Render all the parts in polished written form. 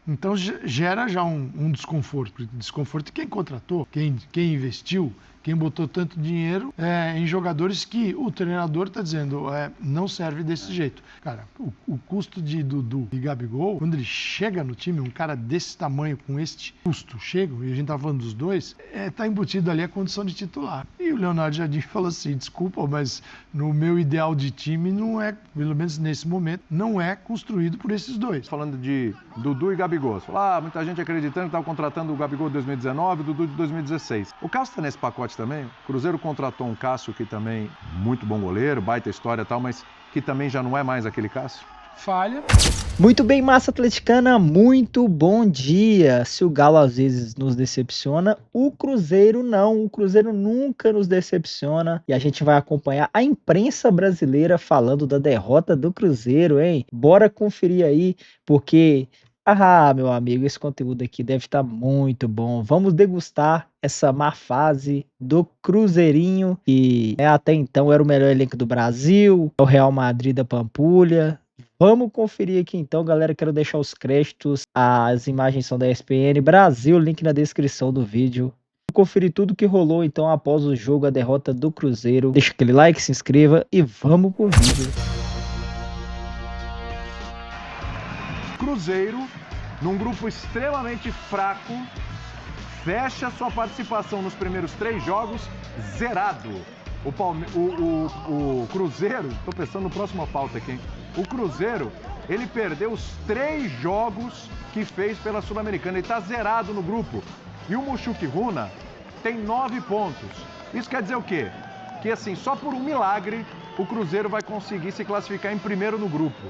Então gera já um desconforto. Desconforto de quem contratou, quem investiu, quem botou tanto dinheiro em jogadores que o treinador está dizendo não serve desse jeito. Cara, o custo de Dudu e Gabigol, quando ele chega no time, um cara desse tamanho, com este custo, chega, e a gente tá falando dos dois, tá embutido ali a condição de titular. E o Leonardo Jardim falou assim, desculpa, mas no meu ideal de time não é, pelo menos nesse momento, não é construído por esses dois. Falando de Dudu e Gabigol, você falou, muita gente acreditando que estava contratando o Gabigol de 2019 e o Dudu de 2016. O Cássio está nesse pacote também? O Cruzeiro contratou um Cássio que também, muito bom goleiro, baita história e tal, mas que também já não é mais aquele Cássio? Falha. Muito bem, massa atleticana, muito bom dia. Se o Galo às vezes nos decepciona, o Cruzeiro não. O Cruzeiro nunca nos decepciona. E a gente vai acompanhar a imprensa brasileira falando da derrota do Cruzeiro, hein? Bora conferir aí, porque... meu amigo, esse conteúdo aqui deve estar muito bom. Vamos degustar essa má fase do Cruzeirinho, que até então era o melhor elenco do Brasil, o Real Madrid da Pampulha. Vamos conferir aqui então, galera. Quero deixar os créditos. As imagens são da ESPN Brasil, link na descrição do vídeo. Vamos conferir tudo que rolou então após o jogo, a derrota do Cruzeiro. Deixa aquele like, se inscreva e vamos pro vídeo. Cruzeiro, num grupo extremamente fraco, fecha sua participação nos primeiros 3 jogos zerado. O Cruzeiro, tô pensando no próximo pauta aqui, hein? O Cruzeiro, ele perdeu os 3 jogos que fez pela Sul-Americana. Ele tá zerado no grupo. E o Mushuki Runa tem 9 pontos. Isso quer dizer o quê? Que assim, só por um milagre, o Cruzeiro vai conseguir se classificar em primeiro no grupo.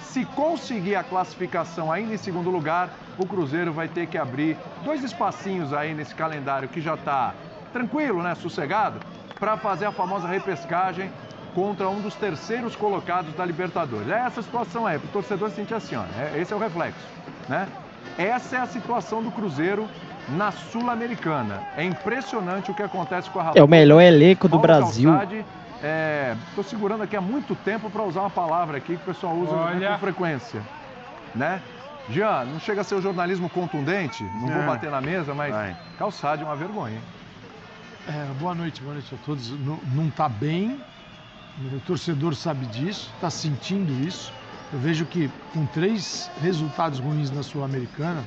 Se conseguir a classificação ainda em segundo lugar, o Cruzeiro vai ter que abrir 2 espacinhos aí nesse calendário que já tá tranquilo, né, sossegado, para fazer a famosa repescagem contra um dos terceiros colocados da Libertadores. É essa situação aí, para o torcedor sentir assim, ó, esse é o reflexo, né? Essa é a situação do Cruzeiro na Sul-Americana. É impressionante o que acontece com a Raposa. É o melhor elenco do Brasil. Estou segurando aqui há muito tempo para usar uma palavra aqui que o pessoal usa com frequência, né? Jean, não chega a ser o jornalismo contundente, não vou bater na mesa, mas Calçade é uma vergonha, hein? Boa noite a todos. Não está bem, o torcedor sabe disso, está sentindo isso. Eu vejo que com 3 resultados ruins na Sul-Americana,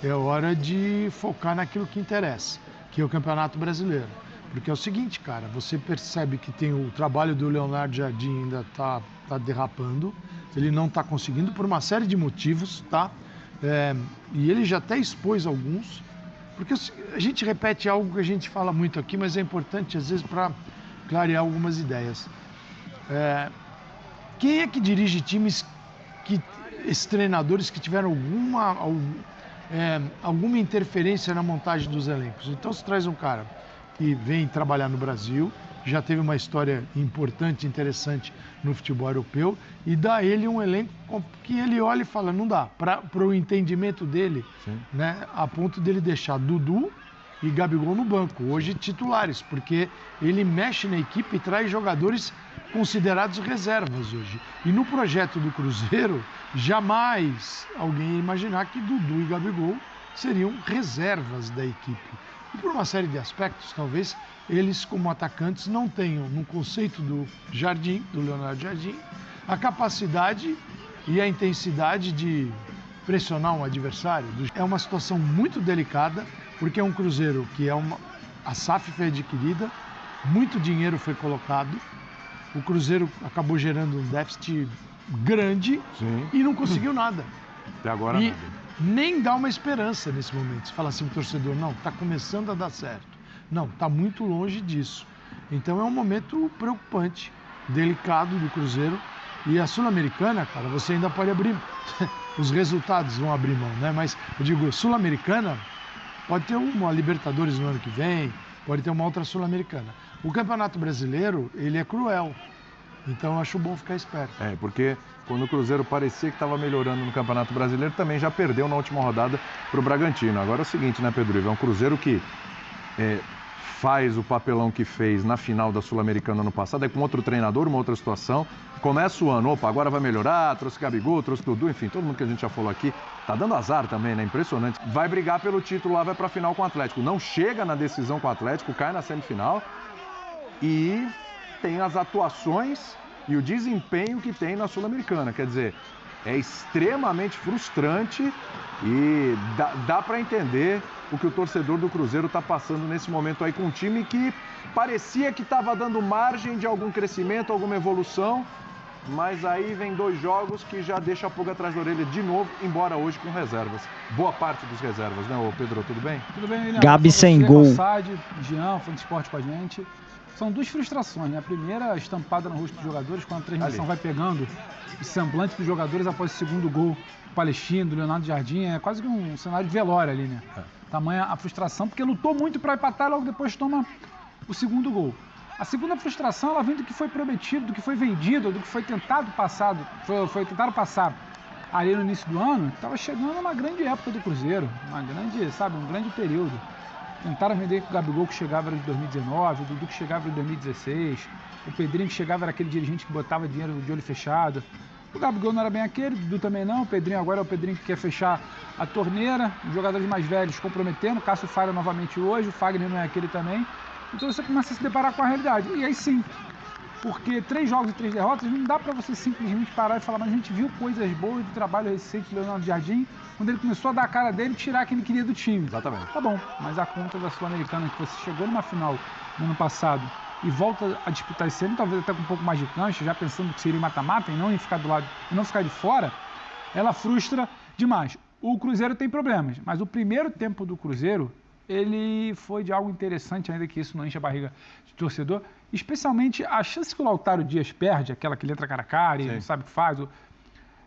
é hora de focar naquilo que interessa, que é o Campeonato Brasileiro. Porque é o seguinte, cara, você percebe que tem o trabalho do Leonardo Jardim ainda tá derrapando, ele não está conseguindo por uma série de motivos, tá? E ele já até expôs alguns, porque a gente repete algo que a gente fala muito aqui, mas é importante às vezes para clarear algumas ideias. Quem é que dirige times esses treinadores que tiveram alguma interferência na montagem dos elencos? Então se traz um cara que vem trabalhar no Brasil, já teve uma história importante, interessante no futebol europeu, e dá ele um elenco que ele olha e fala, não dá, para o entendimento dele, né, a ponto dele deixar Dudu e Gabigol no banco, hoje titulares, porque ele mexe na equipe e traz jogadores considerados reservas hoje. E no projeto do Cruzeiro, jamais alguém ia imaginar que Dudu e Gabigol seriam reservas da equipe. E por uma série de aspectos, talvez, eles como atacantes não tenham, no conceito do Jardim, do Leonardo Jardim, a capacidade e a intensidade de pressionar um adversário. É uma situação muito delicada, porque é um Cruzeiro que a SAF foi adquirida, muito dinheiro foi colocado, o Cruzeiro acabou gerando um déficit grande e não conseguiu nada. Até agora nada. Nem dá uma esperança nesse momento. Você fala assim, o torcedor, não, está começando a dar certo. Não, está muito longe disso. Então é um momento preocupante, delicado do Cruzeiro. E a Sul-Americana, cara, você ainda pode abrir, os resultados vão abrir mão, né? Mas eu digo, Sul-Americana pode ter uma Libertadores no ano que vem, pode ter uma outra Sul-Americana. O Campeonato Brasileiro, ele é cruel. Então eu acho bom ficar esperto. Porque quando o Cruzeiro parecia que estava melhorando no Campeonato Brasileiro, também já perdeu na última rodada para o Bragantino. Agora é o seguinte, né, Pedro Ivo? É um Cruzeiro que faz o papelão que fez na final da Sul-Americana ano passado, é com outro treinador, uma outra situação, começa o ano, opa, agora vai melhorar, trouxe Gabigol, trouxe Dudu, enfim, todo mundo que a gente já falou aqui, tá dando azar também, né, impressionante. Vai brigar pelo título lá, vai pra final com o Atlético, não chega na decisão com o Atlético, cai na semifinal e tem as atuações e o desempenho que tem na Sul-Americana, quer dizer, é extremamente frustrante e dá para entender o que o torcedor do Cruzeiro está passando nesse momento aí com um time que parecia que estava dando margem de algum crescimento, alguma evolução, mas aí vem 2 jogos que já deixa a pulga atrás da orelha de novo, embora hoje com reservas. Boa parte dos reservas, né, ô Pedro? Tudo bem? Tudo bem, William. Gabi sem gol. Jean, fã de esporte com a gente. São 2 frustrações, né? A primeira, estampada no rosto dos jogadores, quando a transmissão vai pegando o semblante dos jogadores após o segundo gol do Palestino, do Leonardo Jardim. É quase que um cenário de velório ali, né? Tamanha a frustração, porque lutou muito para empatar e logo depois toma o segundo gol. A segunda frustração, ela vem do que foi prometido, do que foi vendido, do que foi tentado foi tentado passar ali no início do ano. Estava chegando uma grande época do Cruzeiro, um grande período. Tentaram vender com o Gabigol que chegava era de 2019, o Dudu que chegava era de 2016, o Pedrinho que chegava era aquele dirigente que botava dinheiro de olho fechado. O Gabigol não era bem aquele, o Dudu também não, o Pedrinho agora é o Pedrinho que quer fechar a torneira, os jogadores mais velhos comprometendo, o Cássio falha novamente hoje, o Fagner não é aquele também. Então você começa a se deparar com a realidade. E aí sim, porque 3 jogos e 3 derrotas, não dá pra você simplesmente parar e falar, mas a gente viu coisas boas do trabalho recente do Leonardo Jardim, quando ele começou a dar a cara dele e tirar quem ele queria do time. Exatamente. Tá bom, mas a conta da Sul-Americana, que você chegou numa final no ano passado e volta a disputar esse ano, talvez até com um pouco mais de cancha, já pensando que seria mata-mata e não em ficar do lado, e não ficar de fora, ela frustra demais. O Cruzeiro tem problemas, mas o primeiro tempo do Cruzeiro, ele foi de algo interessante, ainda que isso não enche a barriga de torcedor, especialmente a chance que o Lautaro Dias perde, aquela que ele entra cara a cara e não sabe o que faz,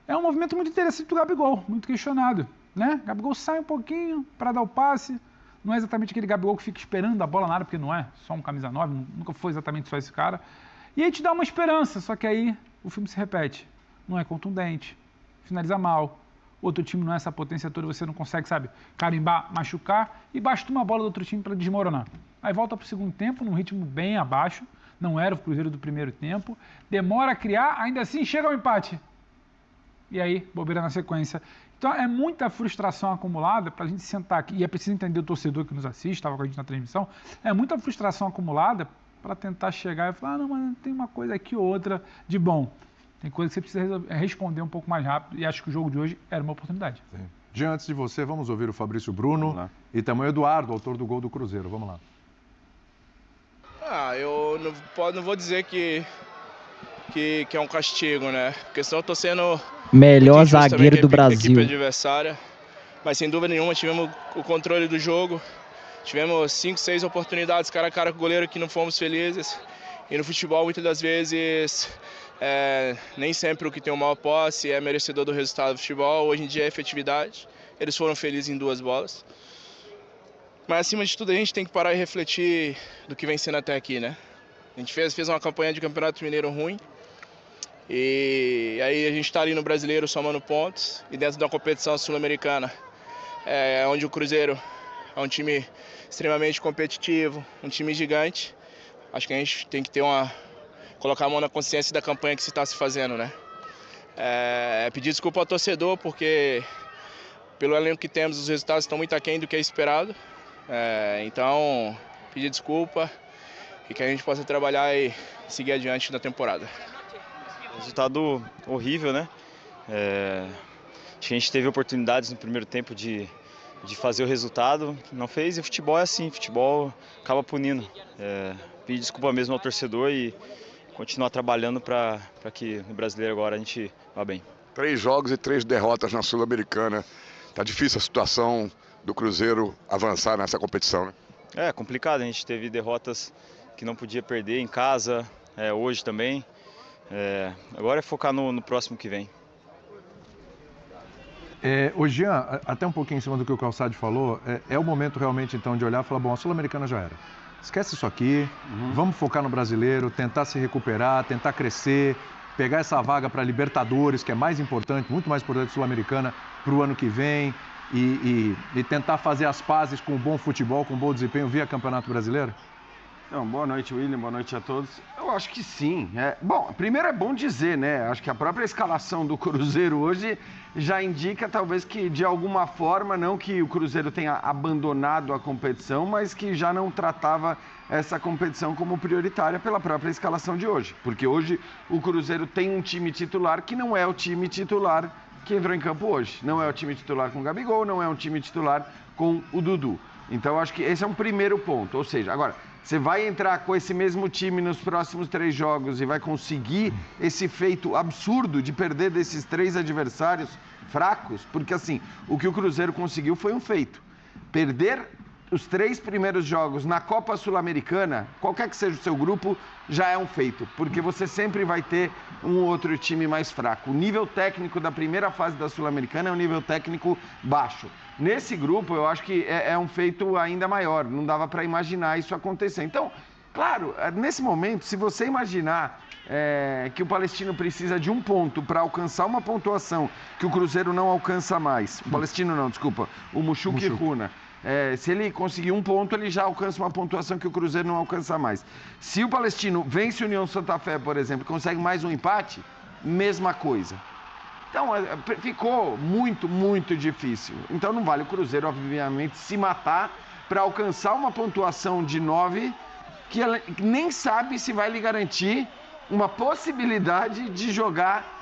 é um movimento muito interessante do Gabigol, muito questionado, né? Gabigol sai um pouquinho para dar o passe, não é exatamente aquele Gabigol que fica esperando a bola na área, porque não é só um camisa 9, nunca foi exatamente só esse cara, e aí te dá uma esperança, só que aí o filme se repete, não é contundente, finaliza mal, outro time não é essa potência toda, você não consegue, carimbar, machucar, e basta uma bola do outro time para desmoronar. Aí volta para o segundo tempo, num ritmo bem abaixo, não era o Cruzeiro do primeiro tempo, demora a criar, ainda assim chega ao empate. E aí, bobeira na sequência. Então é muita frustração acumulada para a gente sentar aqui, e é preciso entender o torcedor que nos assiste, estava com a gente na transmissão, é muita frustração acumulada para tentar chegar e falar, não, mas tem uma coisa aqui ou outra de bom. Tem coisa que você precisa responder um pouco mais rápido e acho que o jogo de hoje era uma oportunidade. Sim. Jean, antes de você, vamos ouvir o Fabrício Bruno e também o Eduardo, autor do gol do Cruzeiro. Vamos lá. Eu não vou dizer que é um castigo, né? Porque senão eu tô sendo melhor zagueiro do Brasil. Equipe adversária. Mas sem dúvida nenhuma tivemos o controle do jogo. Tivemos 5, 6 oportunidades cara a cara com o goleiro que não fomos felizes. E no futebol, muitas das vezes, nem sempre o que tem uma maior posse é merecedor do resultado do futebol. Hoje em dia é efetividade. Eles foram felizes em 2 bolas. Mas acima de tudo a gente tem que parar e refletir do que vem sendo até aqui, né? A gente fez uma campanha de Campeonato Mineiro ruim. E aí a gente está ali no Brasileiro somando pontos. E dentro da competição sul-americana, onde o Cruzeiro é um time extremamente competitivo, um time gigante. Acho que a gente tem que colocar a mão na consciência da campanha que se está se fazendo, né? Pedir desculpa ao torcedor, porque pelo elenco que temos, os resultados estão muito aquém do que é esperado. Então, pedir desculpa e que a gente possa trabalhar e seguir adiante na temporada. Resultado horrível, né? A gente teve oportunidades no primeiro tempo de fazer o resultado, não fez, e o futebol é assim, futebol acaba punindo. Pedir desculpa mesmo ao torcedor e continuar trabalhando para que no Brasileiro agora a gente vá bem. 3 jogos e 3 derrotas na Sul-Americana. Tá difícil a situação do Cruzeiro avançar nessa competição, né? É complicado, a gente teve derrotas que não podia perder em casa, hoje também. Agora é focar no próximo que vem. Ô Jean, até um pouquinho em cima do que o Calçade falou, é o momento realmente então de olhar e falar, bom, a Sul-Americana já era. Esquece isso aqui, vamos focar no Brasileiro, tentar se recuperar, tentar crescer, pegar essa vaga para Libertadores, que é mais importante, muito mais importante Sul-Americana, para o ano que vem. e tentar fazer as pazes com o bom futebol, com o bom desempenho via Campeonato Brasileiro? Não, boa noite, William, boa noite a todos. Eu acho que sim. Bom, primeiro é bom dizer, né? Acho que a própria escalação do Cruzeiro hoje já indica talvez que de alguma forma, não que o Cruzeiro tenha abandonado a competição, mas que já não tratava essa competição como prioritária pela própria escalação de hoje. Porque hoje o Cruzeiro tem um time titular que não é o time titular que entrou em campo hoje. Não é o time titular com o Gabigol, não é um time titular com o Dudu. Então, acho que esse é um primeiro ponto. Ou seja, agora, você vai entrar com esse mesmo time nos próximos 3 jogos e vai conseguir esse feito absurdo de perder desses 3 adversários fracos? Porque, assim, o que o Cruzeiro conseguiu foi um feito. Perder os 3 primeiros jogos na Copa Sul-Americana, qualquer que seja o seu grupo, já é um feito. Porque você sempre vai ter um outro time mais fraco. O nível técnico da primeira fase da Sul-Americana é um nível técnico baixo. Nesse grupo, eu acho que é um feito ainda maior. Não dava para imaginar isso acontecer. Então, claro, nesse momento, se você imaginar que o Palestino precisa de um ponto para alcançar uma pontuação que o Cruzeiro não alcança mais. O Palestino não, desculpa. O Mushuki Runa. Se ele conseguir um ponto, ele já alcança uma pontuação que o Cruzeiro não alcança mais. Se o Palestino vence o União Santa Fé, por exemplo, consegue mais um empate, mesma coisa. Então, ficou muito, muito difícil. Então, não vale o Cruzeiro, obviamente, se matar para alcançar uma pontuação de 9 que ela nem sabe se vai lhe garantir uma possibilidade de jogar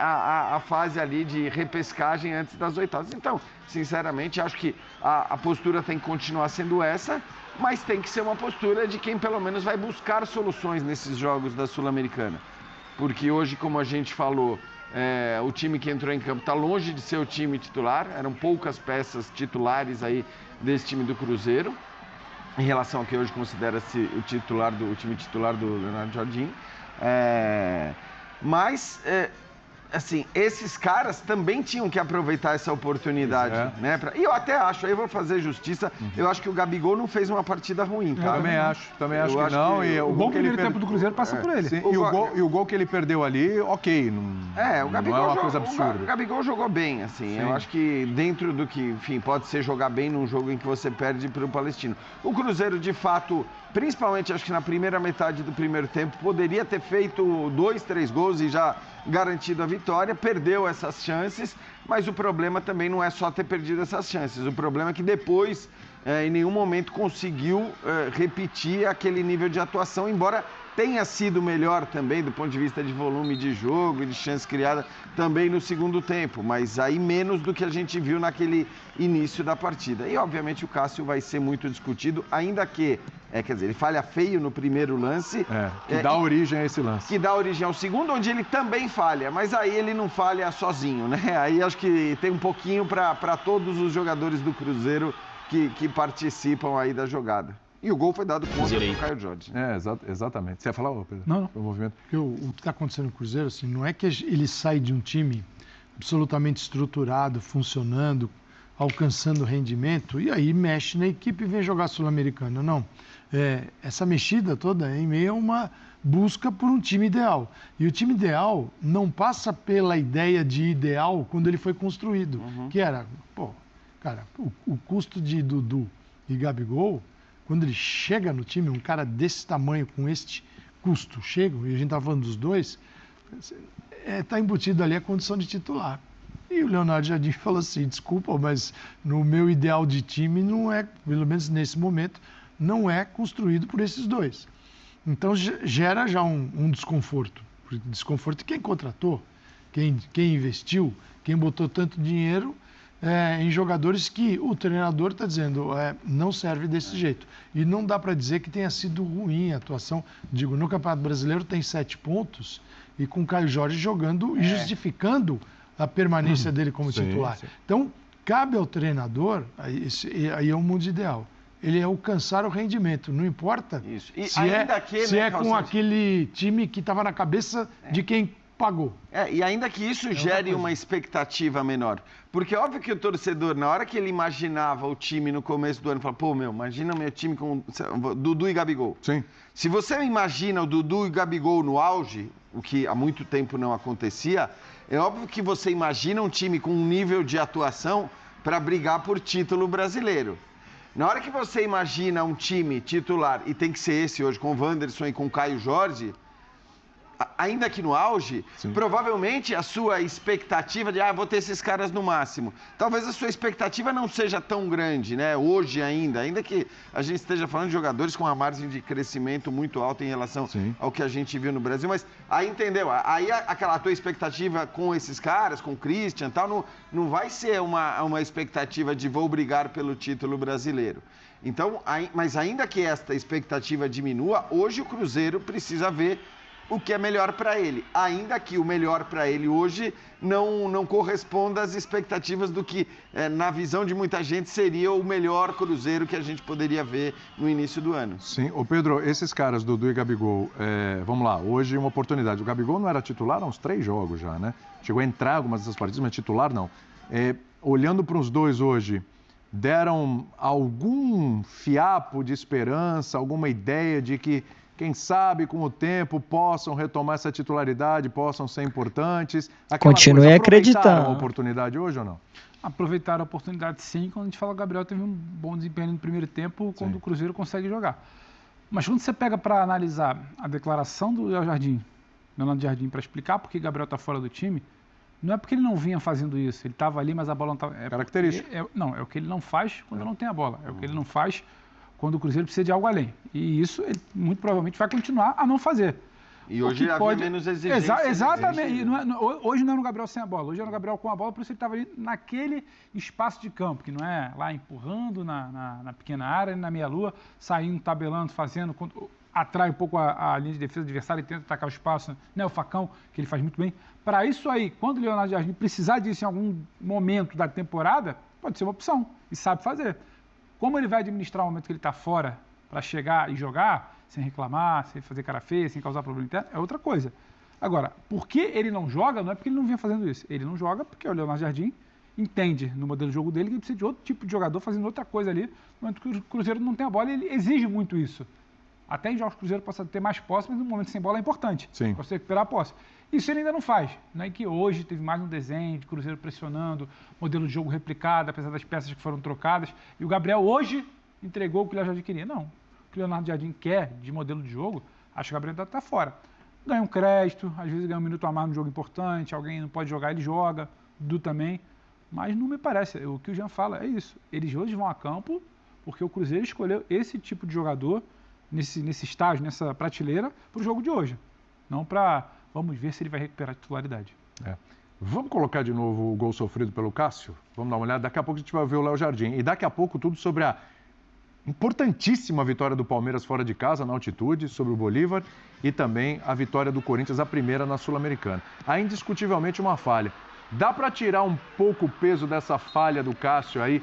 a fase ali de repescagem antes das oitavas. Então, sinceramente, acho que a postura tem que continuar sendo essa, mas tem que ser uma postura de quem pelo menos vai buscar soluções nesses jogos da Sul-Americana. Porque hoje, como a gente falou, o time que entrou em campo está longe de ser o time titular, eram poucas peças titulares aí desse time do Cruzeiro, em relação ao que hoje considera-se o time titular do Leonardo Jardim. Mas, assim, esses caras também tinham que aproveitar essa oportunidade, né? E eu até acho, aí eu vou fazer justiça, eu acho que o Gabigol não fez uma partida ruim, tá? Também acho que não. E o bom primeiro tempo do Cruzeiro passa por ele. Sim, e o gol que ele perdeu ali, ok, o Gabigol não é uma coisa absurda. O Gabigol jogou bem, assim, eu acho que dentro do que, enfim, pode ser jogar bem num jogo em que você perde para o Palestino. O Cruzeiro, de fato, principalmente acho que na primeira metade do primeiro tempo, poderia ter feito 2, 3 gols e já garantido a vitória, perdeu essas chances, mas o problema também não é só ter perdido essas chances, o problema é que depois em nenhum momento conseguiu repetir aquele nível de atuação, embora tenha sido melhor também do ponto de vista de volume de jogo e de chance criada também no segundo tempo, mas aí menos do que a gente viu naquele início da partida. E obviamente o Cássio vai ser muito discutido, ainda que, quer dizer, ele falha feio no primeiro lance. Que dá origem a esse lance. Que dá origem ao segundo, onde ele também falha, mas aí ele não falha sozinho, né? Aí acho que tem um pouquinho para todos os jogadores do Cruzeiro que participam aí da jogada. E o gol foi dado contra o Caio Jorge. Exatamente. Você ia falar, Pedro? Não. O movimento. O que está acontecendo no Cruzeiro, assim, não é que ele sai de um time absolutamente estruturado, funcionando, alcançando rendimento, e aí mexe na equipe e vem jogar Sul-Americana. Não. Essa mexida toda é em meio a uma busca por um time ideal. E o time ideal não passa pela ideia de ideal quando ele foi construído, que era, o custo de Dudu e Gabigol, quando ele chega no time, um cara desse tamanho, com este custo, chega, e a gente está falando dos dois, está embutido ali a condição de titular. E o Leonardo Jardim falou assim, desculpa, mas no meu ideal de time não é, pelo menos nesse momento, não é construído por esses dois. Então gera já um desconforto. Desconforto de quem contratou, quem investiu, quem botou tanto dinheiro em jogadores que o treinador está dizendo não serve desse jeito. E não dá para dizer que tenha sido ruim a atuação. Digo, no Campeonato Brasileiro tem 7 pontos e com o Caio Jorge jogando e justificando a permanência dele como titular. Sim. Então, cabe ao treinador, aí é o mundo ideal, ele alcançar o rendimento. Não importa se é com aquele time que estava na cabeça de quem pagou. E ainda que isso gere uma expectativa menor. Porque óbvio que o torcedor, na hora que ele imaginava o time no começo do ano, fala, imagina o meu time com Dudu e Gabigol. Sim. Se você imagina o Dudu e Gabigol no auge, o que há muito tempo não acontecia, é óbvio que você imagina um time com um nível de atuação para brigar por título brasileiro. Na hora que você imagina um time titular, e tem que ser esse hoje, com o Wanderson e com o Caio Jorge, ainda que no auge, provavelmente a sua expectativa de, vou ter esses caras no máximo. Talvez a sua expectativa não seja tão grande, né? Hoje ainda que a gente esteja falando de jogadores com uma margem de crescimento muito alta em relação ao que a gente viu no Brasil, mas aí entendeu? Aí aquela tua expectativa com esses caras, com o Christian e tal, não vai ser uma expectativa de vou brigar pelo título brasileiro. Então, mas ainda que esta expectativa diminua, hoje o Cruzeiro precisa ver o que é melhor para ele, ainda que o melhor para ele hoje não corresponda às expectativas do que, na visão de muita gente, seria o melhor Cruzeiro que a gente poderia ver no início do ano. Sim, ô Pedro, esses caras, Dudu e Gabigol, vamos lá, hoje uma oportunidade. O Gabigol não era titular há uns 3 jogos já, né? Chegou a entrar algumas dessas partidas, mas titular não. Olhando para os dois hoje, deram algum fiapo de esperança, alguma ideia de que quem sabe, com o tempo, possam retomar essa titularidade, possam ser importantes. Continue acreditando. Aproveitaram a oportunidade hoje ou não? Aproveitar a oportunidade, sim. Quando a gente fala que o Gabriel teve um bom desempenho no primeiro tempo, quando o Cruzeiro consegue jogar. Mas quando você pega para analisar a declaração do Leonardo Jardim, para explicar por que o Gabriel está fora do time, não é porque ele não vinha fazendo isso. Ele estava ali, mas a bola não estava... Característico. É o que ele não faz quando não tem a bola. É o que ele não faz quando o Cruzeiro precisa de algo além. E isso ele muito provavelmente vai continuar a não fazer. E hoje havia menos exigência. Exatamente. E hoje não era o Gabriel sem a bola, hoje era o Gabriel com a bola, por isso ele estava ali naquele espaço de campo, que não é lá empurrando na pequena área, na meia-lua, saindo, tabelando, fazendo, atrai um pouco a linha de defesa adversária e tenta atacar o espaço, né? O facão, que ele faz muito bem. Para isso aí, quando o Leonardo Jardim precisar disso em algum momento da temporada, pode ser uma opção, e sabe fazer. Como ele vai administrar o momento que ele está fora para chegar e jogar, sem reclamar, sem fazer cara feia, sem causar problema interno, é outra coisa. Agora, por que ele não joga? Não é porque ele não vinha fazendo isso. Ele não joga porque o Leonardo Jardim entende no modelo de jogo dele que ele precisa de outro tipo de jogador fazendo outra coisa ali, no momento que o Cruzeiro não tem a bola, ele exige muito isso. Até em jogos que o Cruzeiro possa ter mais posse, mas no momento sem bola é importante. Para você recuperar a posse. Isso ele ainda não faz. Não é que hoje teve mais um desenho de Cruzeiro pressionando, modelo de jogo replicado, apesar das peças que foram trocadas. E o Gabriel hoje entregou o que o Leonardo Jardim queria. Não. O que o Leonardo Jardim quer de modelo de jogo, acho que o Gabriel está fora. Ganha um crédito, às vezes ganha um minuto a mais num jogo importante, alguém não pode jogar, ele joga, Dudu também. Mas não me parece. O que o Jean fala é isso. Eles hoje vão a campo porque o Cruzeiro escolheu esse tipo de jogador nesse estágio, nessa prateleira, para o jogo de hoje. Não para... Vamos ver se ele vai recuperar a titularidade. Vamos colocar de novo o gol sofrido pelo Cássio? Vamos dar uma olhada. Daqui a pouco a gente vai ver o Léo Jardim. E daqui a pouco tudo sobre a importantíssima vitória do Palmeiras fora de casa, na altitude, sobre o Bolívar. E também a vitória do Corinthians, a primeira na Sul-Americana. Há indiscutivelmente uma falha. Dá para tirar um pouco o peso dessa falha do Cássio aí?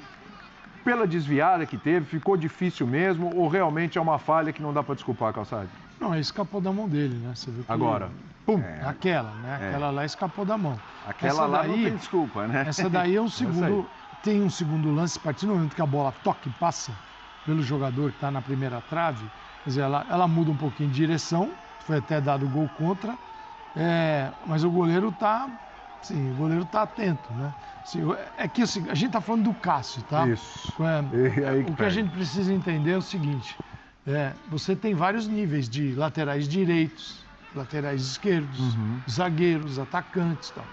Pela desviada que teve, ficou difícil mesmo? Ou realmente é uma falha que não dá para desculpar, Calçade? Não, escapou da mão dele, né? Você viu que agora... Pum, aquela, né? Aquela lá escapou da mão. Aquela lá não tem desculpa, né? Essa daí é um segundo... Tem um segundo lance, a partir do momento que a bola toca e passa pelo jogador que está na primeira trave, quer dizer, ela muda um pouquinho de direção, foi até dado gol contra, mas o goleiro está... Sim, o goleiro está atento, né? Assim, é que assim, a gente está falando do Cássio, tá? Isso. O que a gente precisa entender é o seguinte, você tem vários níveis de laterais direitos, laterais esquerdos, zagueiros, atacantes e tal.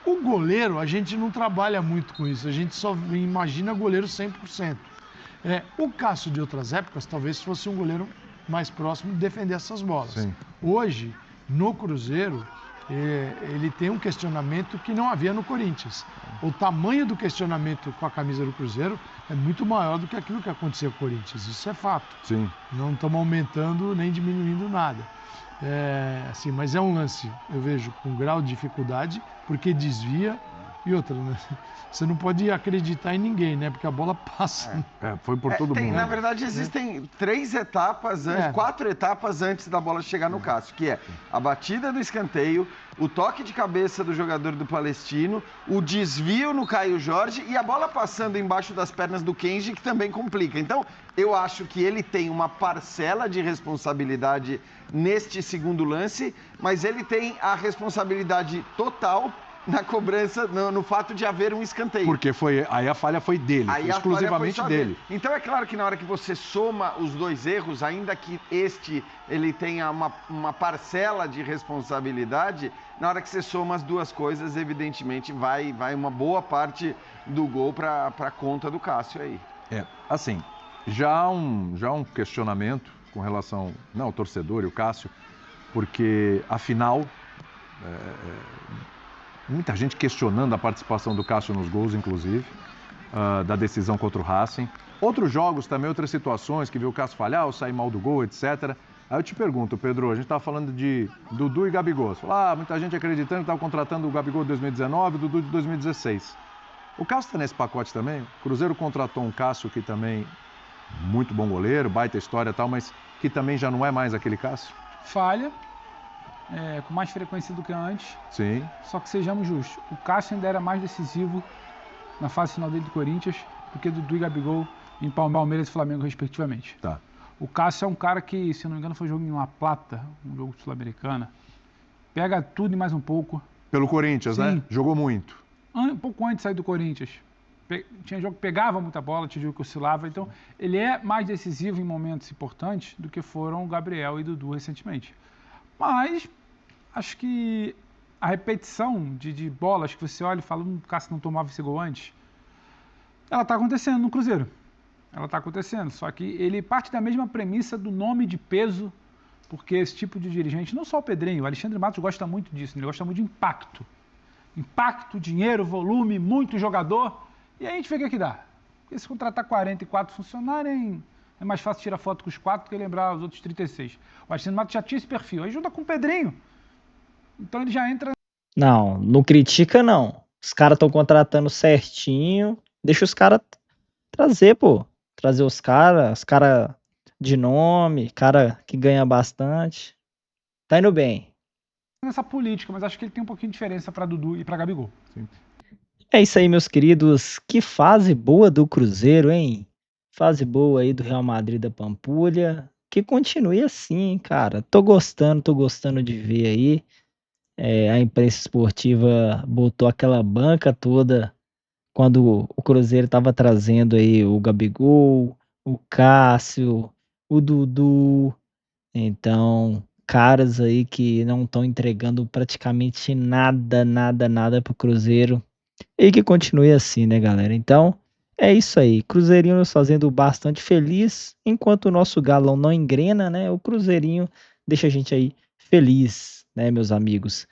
O goleiro, a gente não trabalha muito com isso, a gente só imagina goleiro 100%. O Cássio de outras épocas talvez fosse um goleiro mais próximo de defender essas bolas. Sim. Hoje, no Cruzeiro, ele tem um questionamento que não havia no Corinthians. O tamanho do questionamento com a camisa do Cruzeiro é muito maior do que aquilo que aconteceu com o Corinthians. Isso é fato. Sim. Não estamos aumentando nem diminuindo nada. Assim, mas é um lance, eu vejo, com grau de dificuldade, porque desvia. E outra, né? Você não pode acreditar em ninguém, né? Porque a bola passa. Foi por todo mundo. Na verdade, existem 3 etapas, 4 etapas antes da bola chegar no Cássio, que é a batida do escanteio, o toque de cabeça do jogador do Palestino, o desvio no Caio Jorge e a bola passando embaixo das pernas do Kenji, que também complica. Então, eu acho que ele tem uma parcela de responsabilidade neste segundo lance, mas ele tem a responsabilidade total na cobrança, no fato de haver um escanteio. Porque aí a falha foi dele, Aí foi a exclusivamente falha foi só dele. Então é claro que na hora que você soma os dois erros, ainda que ele tenha uma parcela de responsabilidade, na hora que você soma as duas coisas, evidentemente vai uma boa parte do gol para conta do Cássio aí. Assim, já há um questionamento com relação ao torcedor e o Cássio, porque afinal muita gente questionando a participação do Cássio nos gols, inclusive, da decisão contra o Racing. Outros jogos também, outras situações que viu o Cássio falhar ou sair mal do gol, etc. Aí eu te pergunto, Pedro, a gente estava falando de Dudu e Gabigol. Você falou, muita gente acreditando que estava contratando o Gabigol de 2019 e o Dudu de 2016. O Cássio está nesse pacote também? O Cruzeiro contratou um Cássio que também, muito bom goleiro, baita história e tal, mas que também já não é mais aquele Cássio? Falha, com mais frequência do que antes. Sim. Só que sejamos justos, o Cássio ainda era mais decisivo na fase final dele do Corinthians do que Dudu e Gabigol em Palmeiras e Flamengo, respectivamente. Tá. O Cássio é um cara que, se não me engano, foi jogo em La Plata, um jogo sul-americana. Pega tudo e mais um pouco. Pelo Corinthians, Sim. né? Jogou muito. Um pouco antes de sair do Corinthians. Tinha jogo que pegava muita bola, tinha jogo que oscilava. Então, ele é mais decisivo em momentos importantes do que foram o Gabriel e Dudu recentemente. Mas, acho que a repetição de bolas que você olha e fala, o Cássio não tomava esse gol antes, ela está acontecendo no Cruzeiro. Ela está acontecendo, só que ele parte da mesma premissa do nome de peso, porque esse tipo de dirigente, não só o Pedrinho, o Alexandre Matos gosta muito disso, ele gosta muito de impacto. Impacto, dinheiro, volume, muito jogador, e aí a gente vê o que é que dá. Porque se contratar 44 funcionários, é mais fácil tirar foto com os 4 do que lembrar os outros 36. O Alexandre Matos já tinha esse perfil, aí junta com o Pedrinho. Então ele já entra... Não critica não. Os caras estão contratando certinho, deixa os caras trazer, pô. Trazer os caras de nome, cara que ganha bastante. Tá indo bem. Nessa política, mas acho que ele tem um pouquinho de diferença para Dudu e para Gabigol. Sim. É isso aí, meus queridos. Que fase boa do Cruzeiro, hein? Fase boa aí do Real Madrid da Pampulha. Que continue assim, cara. Tô gostando de ver aí. A imprensa esportiva botou aquela banca toda quando o Cruzeiro estava trazendo aí o Gabigol, o Cássio, o Dudu. Então, caras aí que não estão entregando praticamente nada pro Cruzeiro. E que continue assim, né, galera? Então, é isso aí. Cruzeirinho nos fazendo bastante feliz. Enquanto o nosso galão não engrena, né? O Cruzeirinho deixa a gente aí feliz, né, meus amigos?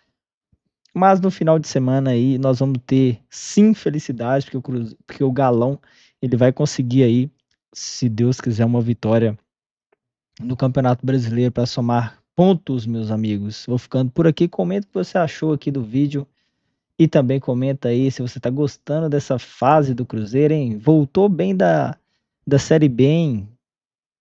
Mas no final de semana aí nós vamos ter sim felicidade, porque o Galão ele vai conseguir aí, se Deus quiser, uma vitória no Campeonato Brasileiro para somar pontos, meus amigos. Vou ficando por aqui. Comenta o que você achou aqui do vídeo e também comenta aí se você tá gostando dessa fase do Cruzeiro, hein? Voltou bem da Série B, hein?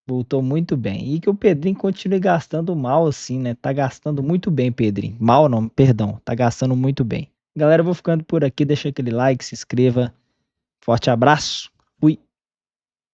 Voltou muito bem. E que o Pedrinho continue gastando mal assim, né? Tá gastando muito bem, Pedrinho. Mal não, perdão. Tá gastando muito bem. Galera, eu vou ficando por aqui. Deixa aquele like, se inscreva. Forte abraço.